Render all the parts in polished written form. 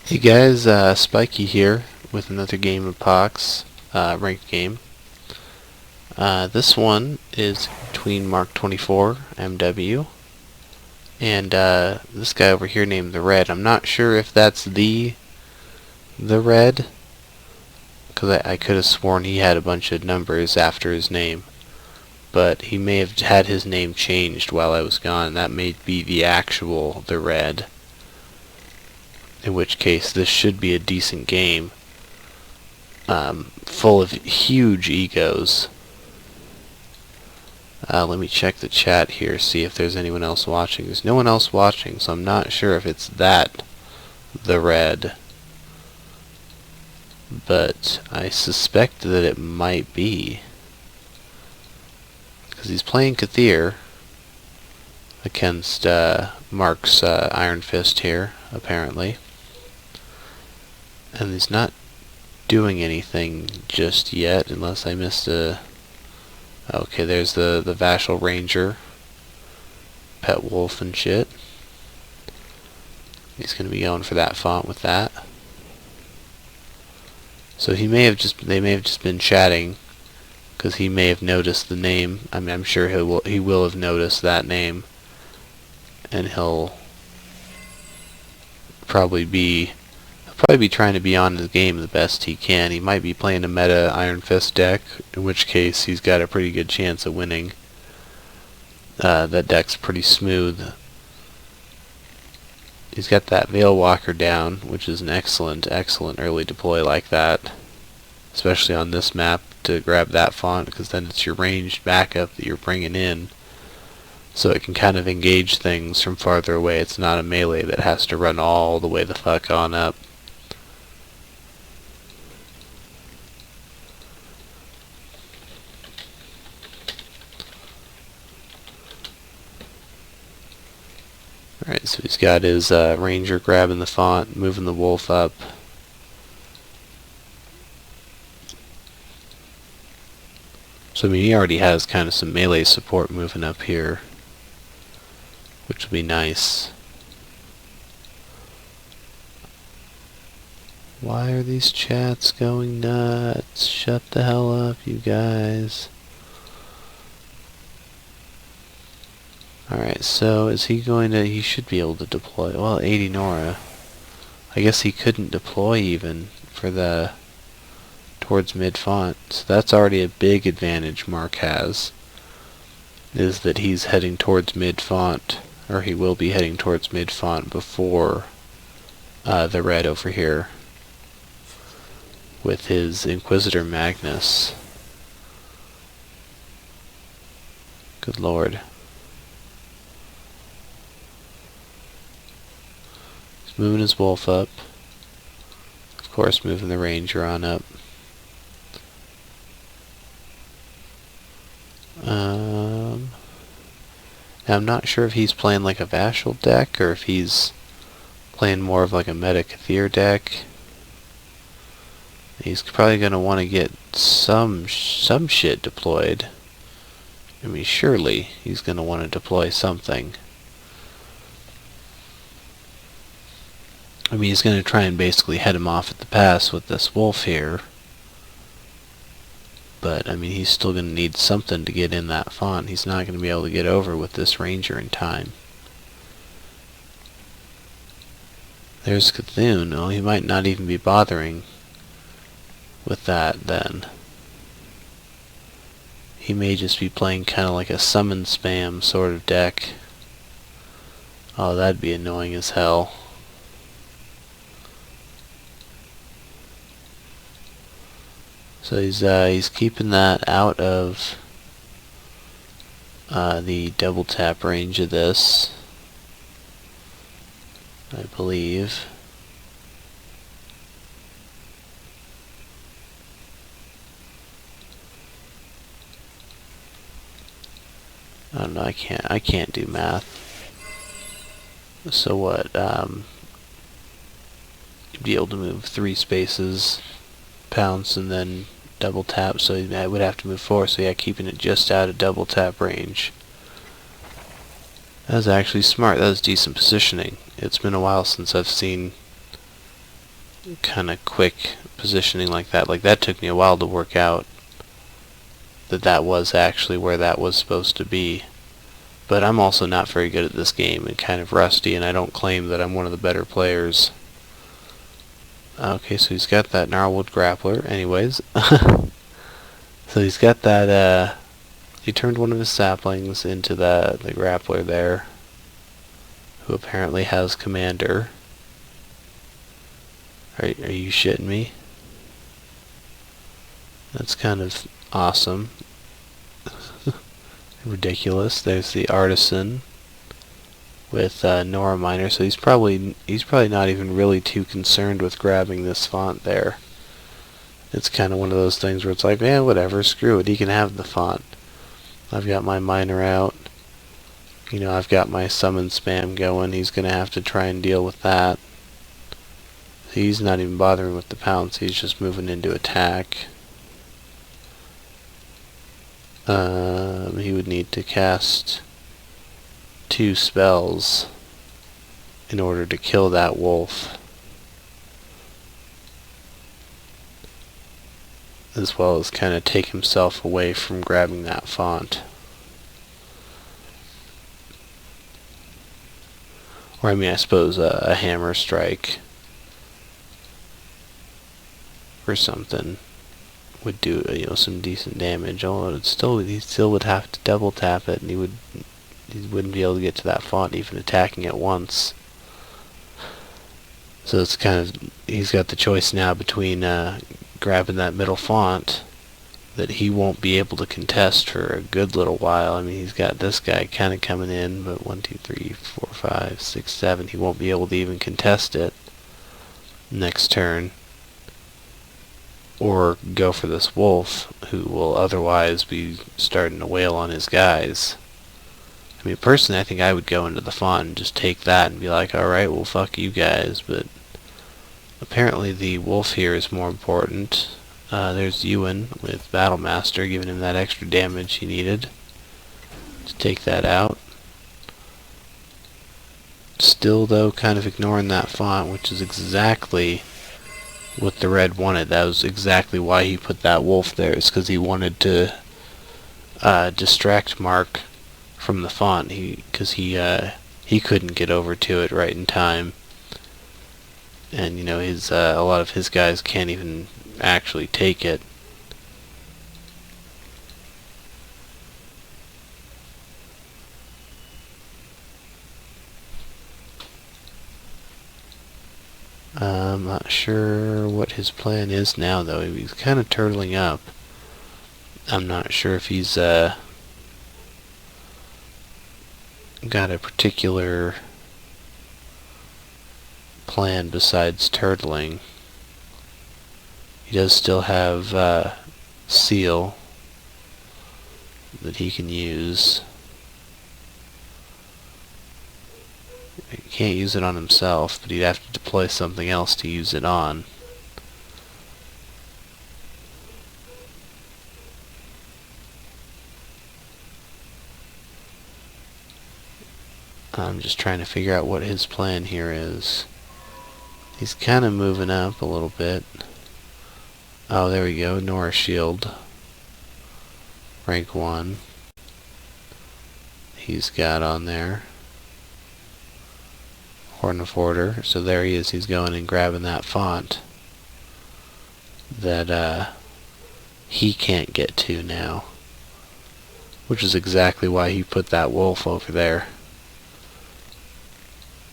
Hey guys, Spiky here with another game of Pox, ranked game. This one is between Mark24, MW, and this guy over here named theRed. I'm not sure if that's theRed, because I could have sworn he had a bunch of numbers after his name, but he may have had his name changed while I was gone. That may be the actual theRed. In which case, this should be a decent game, full of huge egos. Let me check the chat here, see if there's anyone else watching. There's no one else watching, so I'm not sure if it's theRed. But I suspect that it might be. Because he's playing Kathir against Mark's Iron Fist here, apparently. And he's not doing anything just yet, unless I missed a... Okay, there's the Vashel Ranger, Pet Wolf and shit. He's going to be going for that font with that. So they may have just been chatting, because he may have noticed the name. I mean, I'm sure he will have noticed that name, and he'll probably be trying to be on his game the best he can. He might be playing a meta Iron Fist deck, in which case he's got a pretty good chance of winning. That deck's pretty smooth. He's got that Veil Walker down, which is an excellent early deploy like that. Especially on this map, to grab that font, because then it's your ranged backup that you're bringing in. So it can kind of engage things from farther away. It's not a melee that has to run all the way the fuck on up. Alright, so he's got his ranger grabbing the font, moving the wolf up. So I mean, he already has kind of some melee support moving up here, which will be nice. Why are these chats going nuts? Shut the hell up, you guys. Alright, so is he going to... He should be able to deploy... Well, 80 Nora. I guess he couldn't deploy even for the... towards mid-font. So that's already a big advantage Mark has. Is that he's heading towards mid-font. Or he will be heading towards mid-font before theRed over here. With his Inquisitor Magnus. Good lord. Moving his wolf up. Of course, moving the ranger on up. Now I'm not sure if he's playing like a Vashel deck, or if he's playing more of like a meta Kathir deck. He's probably going to want to get some shit deployed. I mean, surely he's going to want to deploy something. I mean, he's going to try and basically head him off at the pass with this wolf here. But, I mean, he's still going to need something to get in that font. He's not going to be able to get over with this ranger in time. There's Cthulhu. Oh, he might not even be bothering with that then. He may just be playing kind of like a summon spam sort of deck. Oh, that'd be annoying as hell. So he's keeping that out of the double tap range of this, I believe. I don't know. I can't do math. So what? You'd be able to move 3 spaces, pounce, and then double tap, so I would have to move 4, so yeah, keeping it just out of double tap range. That was actually smart. That was decent positioning. It's been a while since I've seen kind of quick positioning like that. Like, that took me a while to work out that that was actually where that was supposed to be. But I'm also not very good at this game and kind of rusty, and I don't claim that I'm one of the better players. Okay, so he's got that gnarlwood grappler. Anyways, so he's got that, he turned one of his saplings into the grappler there, who apparently has commander. Are you shitting me? That's kind of awesome. Ridiculous. There's the artisan with Nora Minor, so he's probably not even really too concerned with grabbing this font there. It's kind of one of those things where it's like, man, whatever, screw it, he can have the font. I've got my minor out. You know, I've got my summon spam going. He's gonna have to try and deal with that. He's not even bothering with the pounce, he's just moving into attack. He would need to cast 2 spells in order to kill that wolf, as well as kind of take himself away from grabbing that font. Or I mean, I suppose a hammer strike or something would do, you know, some decent damage. Although he still would have to double tap it, and he wouldn't be able to get to that font even attacking it once. So it's kind of, he's got the choice now between grabbing that middle font that he won't be able to contest for a good little while. I mean, he's got this guy kind of coming in, but 1, 2, 3, 4, 5, 6, 7, he won't be able to even contest it next turn. Or go for this wolf, who will otherwise be starting to wail on his guys. I mean, personally, I think I would go into the font and just take that and be like, alright, well, fuck you guys, but apparently the wolf here is more important. There's Ewan with Battlemaster, giving him that extra damage he needed to take that out. Still, though, kind of ignoring that font, which is exactly what theRed wanted. That was exactly why he put that wolf there. It's because he wanted to distract Mark from the font. Because he couldn't get over to it right in time, and you know, his a lot of his guys can't even actually take it. I'm not sure what his plan is now, though. He's kind of turtling up. I'm not sure if he's got a particular plan besides turtling. He does still have seal that he can use. He can't use it on himself, but he'd have to deploy something else to use it on. I'm just trying to figure out what his plan here is. He's kind of moving up a little bit. Oh, there we go. Nora Shield. Rank 1. He's got on there. Horn of Order. So there he is. He's going and grabbing that font that he can't get to now. Which is exactly why he put that wolf over there.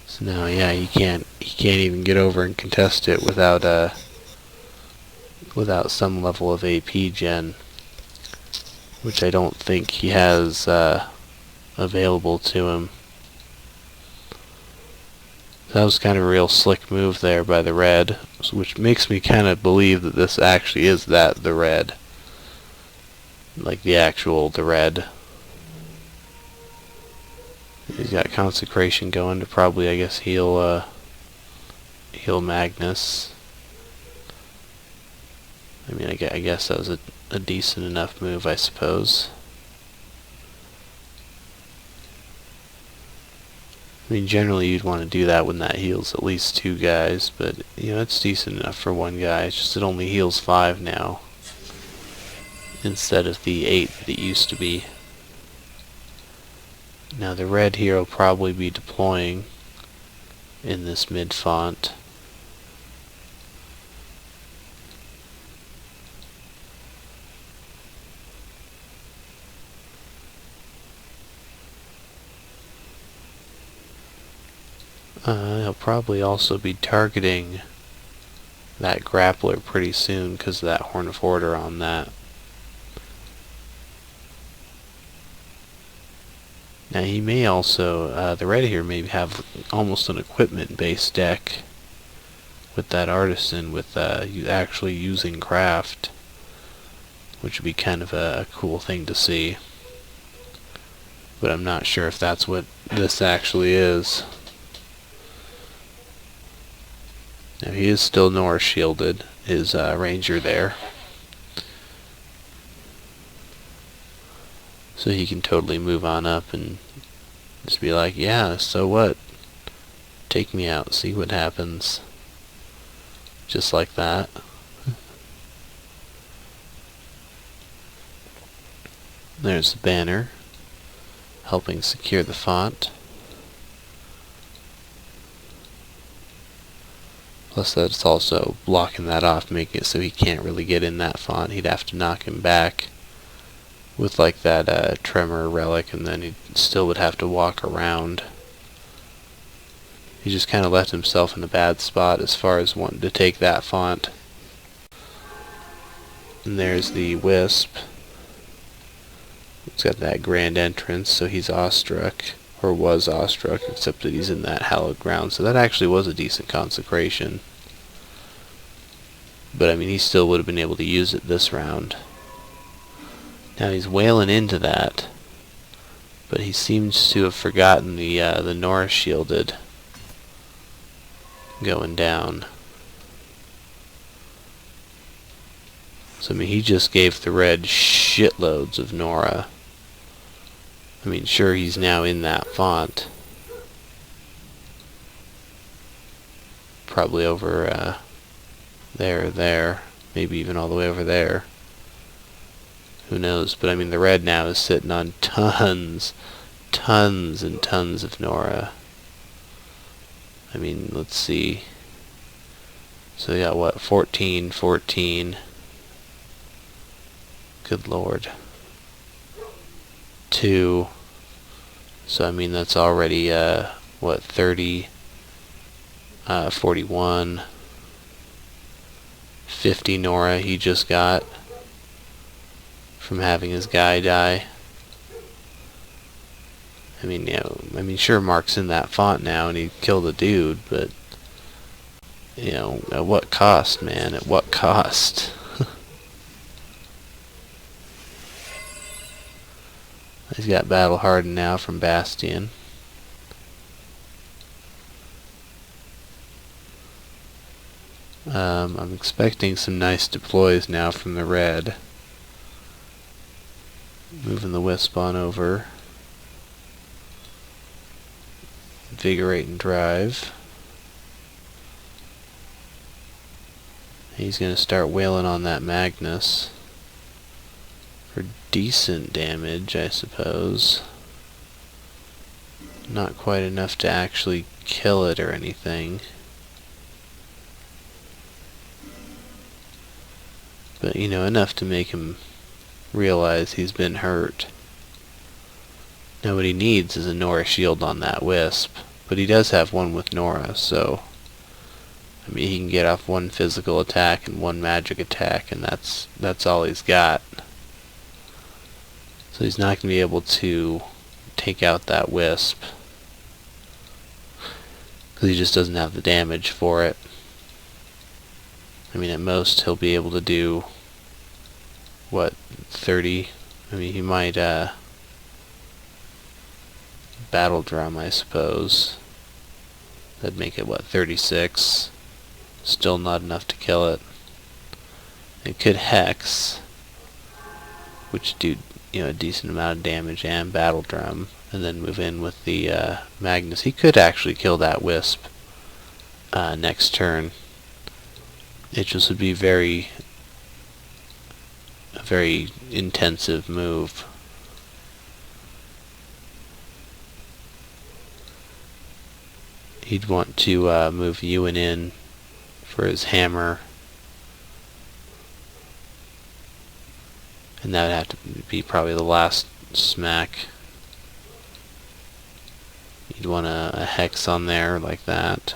So now, yeah, he can't even get over and contest it without some level of AP gen, which I don't think he has available to him. That was kind of a real slick move there by theRed, which makes me kind of believe that this actually is theRed, like the actual theRed. He's got Consecration going to probably, I guess, heal Magnus. I mean, I guess that was a decent enough move, I suppose. I mean, generally you'd want to do that when that heals at least 2 guys, but, you know, it's decent enough for 1 guy. It's just it only heals 5 now, instead of the 8 that it used to be. Now the red here will probably be deploying in this mid-font. He'll probably also be targeting that grappler pretty soon because of that Horn of Order on that. Now he may also, the red here may have almost an equipment-based deck with that Artisan, with actually using craft, which would be kind of a cool thing to see. But I'm not sure if that's what this actually is. Now he is still Norse shielded, his ranger there. So he can totally move on up and just be like, yeah, so what? Take me out, see what happens. Just like that. There's the banner, helping secure the font. Plus that's also blocking that off, making it so he can't really get in that font. He'd have to knock him back with like that tremor relic, and then he still would have to walk around. He just kind of left himself in a bad spot as far as wanting to take that font. And there's the Wisp. It's got that grand entrance, so he's awestruck, or was awestruck, except that he's in that hallowed ground. So that actually was a decent consecration. But I mean, he still would have been able to use it this round. Now he's wailing into that, but he seems to have forgotten the Norse shielded going down. So I mean, he just gave the red shitloads of Nora. I mean, sure, he's now in that font. Probably over there, maybe even all the way over there. Who knows? But I mean, the red now is sitting on tons and tons of Nora. I mean, let's see. So yeah, what, 14. Good lord. 2. So I mean, that's already what, 30, 41, 50 Nora he just got from having his guy die. I mean, you know, I mean, sure, Mark's in that font now and he killed a dude, but you know, at what cost, man? At what cost? He's got battle hardened now from Bastion. I'm expecting some nice deploys now from the red. Moving the Wisp on over. Invigorate and drive. He's going to start wailing on that Magnus for decent damage, I suppose. Not quite enough to actually kill it or anything. But, you know, enough to make him realize he's been hurt. Now what he needs is a Nora shield on that Wisp, but he does have one with Nora, so I mean, he can get off 1 physical attack and 1 magic attack, and that's all he's got. So he's not going to be able to take out that Wisp because he just doesn't have the damage for it. I mean, at most he'll be able to do, what, 30? I mean, he might battle drum, I suppose. That'd make it, what, 36? Still not enough to kill it. It could Hex, which do, you know, a decent amount of damage, and battle drum. and then move in with the Magnus. He could actually kill that Wisp next turn. It just would be a very intensive move. He'd want to move Ewan in for his hammer, and that would have to be probably the last smack. You'd want a hex on there like that,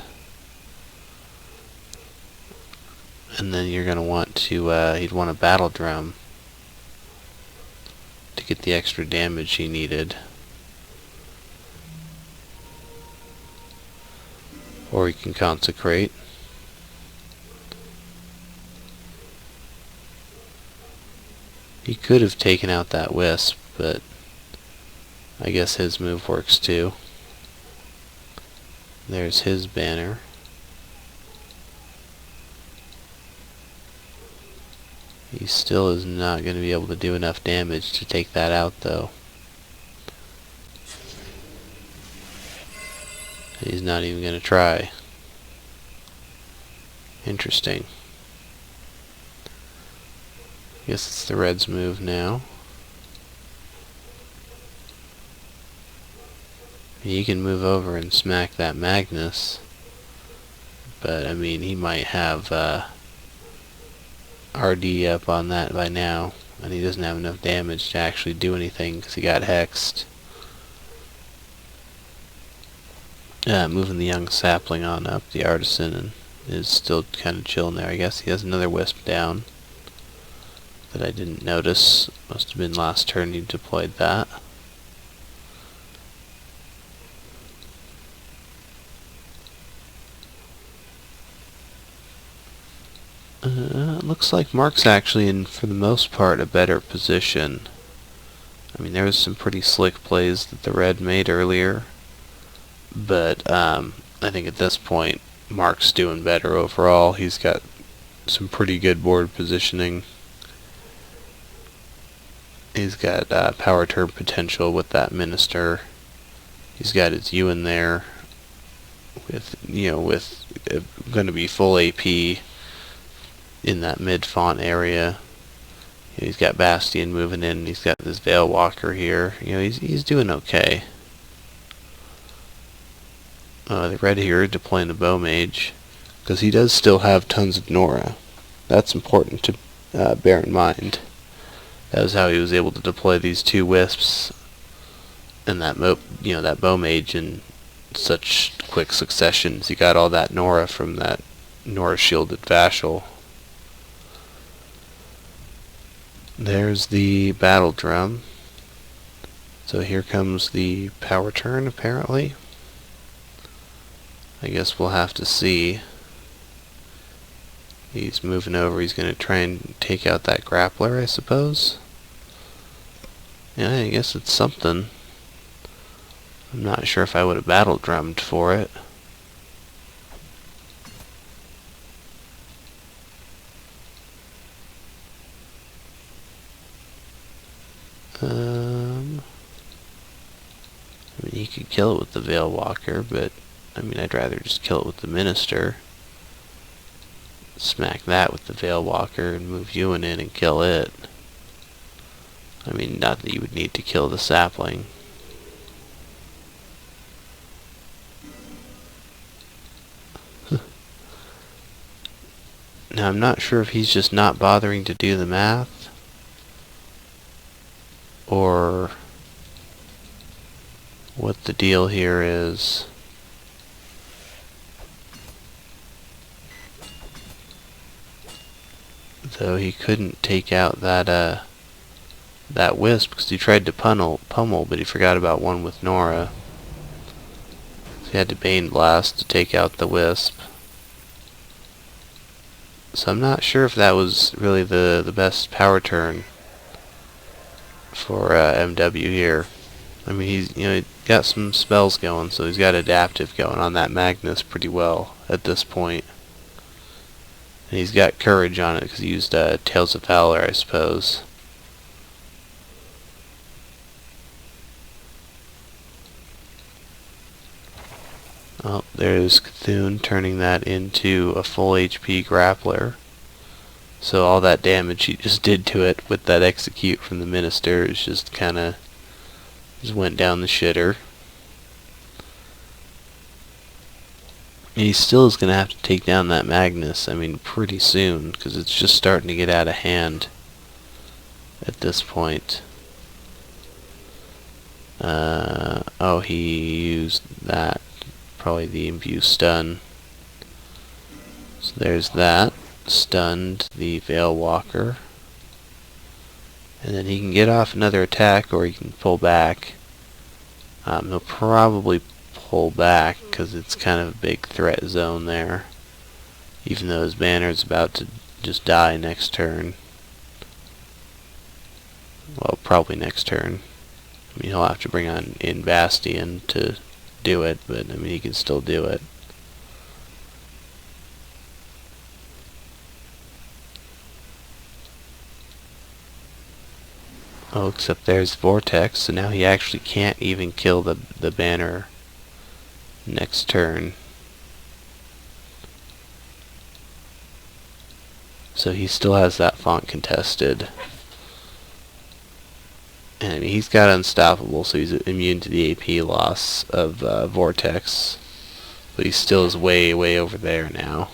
and then you're going to want to you'd want a battle drum to get the extra damage he needed, or he can consecrate. He could have taken out that Wisp, but I guess his move works too. There's his banner. He still is not going to be able to do enough damage to take that out, though. He's not even going to try. Interesting. Guess it's the Red's move now. He can move over and smack that Magnus, but I mean, he might have RD up on that by now, and he doesn't have enough damage to actually do anything because he got hexed. Moving the young sapling on up, the artisan, and is still kind of chilling there. I guess he has another Wisp down that I didn't notice. Must have been last turn he deployed that. Looks like Mark's actually in, for the most part, a better position. I mean, there was some pretty slick plays that the Red made earlier, but I think at this point Mark's doing better overall. He's got some pretty good board positioning. He's got power turn potential with that Minister. He's got his Ewan there with, going to be full AP in that mid-font area. He's got Bastion moving in. He's got this Veil Walker here. He's doing okay. The Red here deploying the Bow Mage, because he does still have tons of Nora. That's important to bear in mind. That was how he was able to deploy these two Wisps and that that Bow Mage in such quick succession. He got all that Nora from that Nora shielded Vashel. There's the battle drum. So here comes the power turn, apparently. I guess we'll have to see. He's moving over. He's going to try and take out that grappler, I suppose. Yeah, I guess it's something. I'm not sure if I would have battle drummed for it. I mean, he could kill it with the Veil Walker, but I mean, I'd rather just kill it with the Minister. Smack that with the Veil Walker and move Ewan in and kill it. I mean, not that you would need to kill the sapling. Now, I'm not sure if he's just not bothering to do the math, or what the deal here is. Though he couldn't take out that Wisp because he tried to pummel, but he forgot about one with Nora. So he had to Bane Blast to take out the Wisp. So I'm not sure if that was really the best power turn for MW here. I mean, he's got some spells going, so he's got adaptive going on that Magnus pretty well at this point. And he's got courage on it because he used Tales of Valor, I suppose. Oh, there's Cthulhu turning that into a full HP grappler. So all that damage he just did to it with that execute from the minister is just kinda just went down the shitter. And he still is going to have to take down that Magnus, I mean, pretty soon, because it's just starting to get out of hand at this point. Oh, he used that, probably the imbue stun. So there's that, stunned the Veil Walker. And then he can get off another attack, or he can pull back. He'll probably pull back because it's kind of a big threat zone there, even though his banner's about to just die next turn. Well, probably next turn. I mean, he'll have to bring on in Bastion to do it, but I mean, he can still do it. Oh, except there's Vortex, so now he actually can't even kill the banner next turn. So he still has that font contested. And he's got Unstoppable, so he's immune to the AP loss of Vortex. But he still is way, way over there now.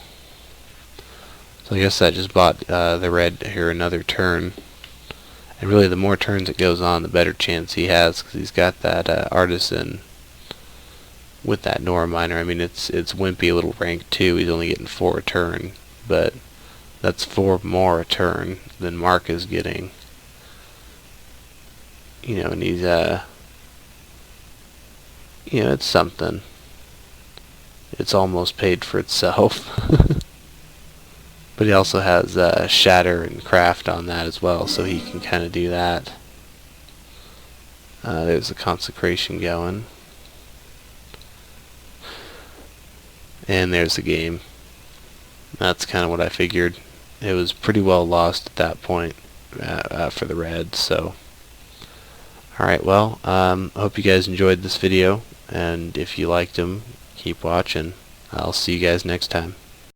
So I guess that just bought theRed here another turn. And really, the more turns it goes on, the better chance he has, because he's got that Artisan with that Nora Miner. I mean, it's wimpy little rank 2. He's only getting 4 a turn, but that's 4 more a turn than Mark is getting. You know, and he's, you know, it's something. It's almost paid for itself. But he also has Shatter and Craft on that as well, so he can kind of do that. There's a Consecration going. And there's the game. That's kind of what I figured. It was pretty well lost at that point for theRed, so... Alright, well, I hope you guys enjoyed this video, and if you liked them, keep watching. I'll see you guys next time.